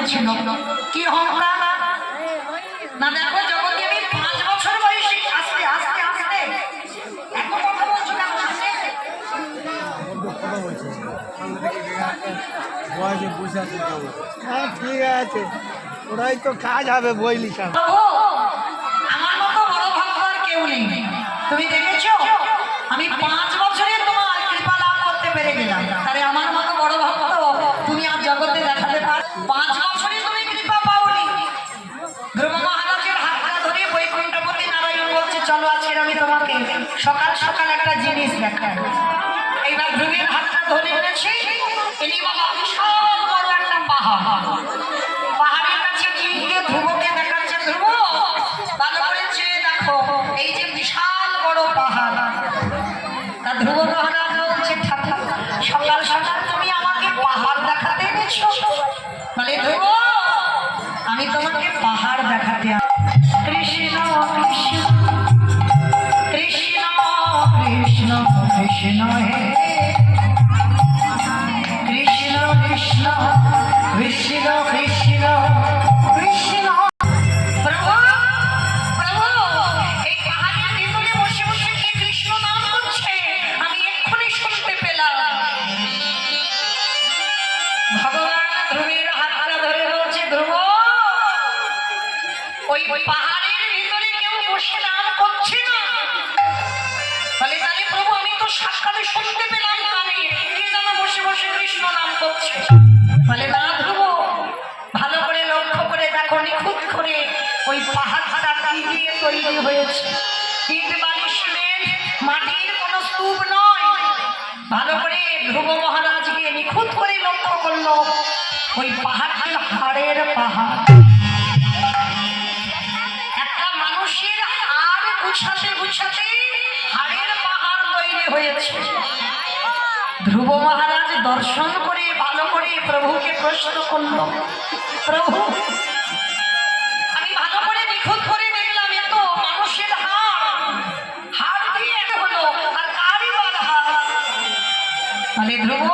হয়েছিল। কি অহংকার না! দেখো জগতে আমি 5 বছর বয়সী, আস্তে আস্তে আস্তে এত কথা বলছো কেন? হ্যাঁ ঠিক আছে, ওরাই তো কাজ হবে বই লিখা। আমার মতো বড় ভক্ত আর কেউ নেই। তুমি দেখেছো আমি 5 বছরে তোমার কৃপা লাভ করতে পেরে গেলাম, তাহলে আমার মতো বড় ভক্ত তুমি আর জগতে দেখাতে পার? 5 বছরে তুমি কৃপা পাওনি। ধ্রুব মহারাজের হাতটা ধরে বৈকুণ্ঠপতি নারায়ণ বলছে, চলো আজকে আমি তোমাকে সকাল সকাল একটা জিনিস দেখাই। এইবার ধ্রুবের হাতটা ধরে এনেছে, এনি বাবা বিশাল বড় একটা পাহাড়। পাহাড়ের কাছে গিয়ে ধ্রুবকে দেখাচ্ছে, ধ্রুব ভালো করে চেয়ে দেখো, এই যে বিশাল বড় পাহাড়। তা ধ্রুব মহারাজ বলছে, ঠাকুর সকাল সকাল তুমি আমাকে পাহাড় দেখাতে এনেছো? বলে, ধ্রুব আমি তোমাকে পাহাড় দেখাতে কৃষ্ণ কৃষ্ণ কৃষ্ণ কৃষ্ণ কৃষ্ণ হে কৃষ্ণ কৃষ্ণ কৃষ্ণ কৃষ্ণ কৃষ্ণ। প্রভু প্রভু এই পাহাড়ের ভিতরে বসে বসে কি কৃষ্ণ নাম করছে আমি এক্ষুনি শুনতে পেলাম। ভগবান ধ্রুবের হাতটা ধরে বলছে, ধ্রুব ওই পাহাড়ের ভিতরে কেউ বসে নাম করছে না। বলে, তাহলে প্রভু আমি তো সাক্ষাৎ শুনতে পেলাম কানে, কে যেন বসে বসে কৃষ্ণ নাম করছে। বলে, না ধ্রুব ভালো করে লক্ষ্য করে দেখো, নিখুঁত করে ওই পাহাড়টা কি দিয়ে তৈরি হয়েছে। ইট বালি সিমেন্ট মাটির কোনো স্তূপ নয়। ভালো করে ধ্রুব মহারাজ গিয়ে নিখুঁত করে লক্ষ্য করলো, ওই পাহাড়টি হাড়ের পাহাড়। একটা মানুষের হাড় গুছাতে গুছাতে হাড়ের পাহাড় তৈরি হয়েছে। ধ্রুব মহারাজ দর্শন করে ভালো করে প্রভুকে প্রশ্ন করল, প্রভু আমি ভালো করে নিখুঁত করে দেখলাম, এ তো মানুষের হাড় দিয়ে হলো, আর কারই বা হাড়? বলে, ধ্রুব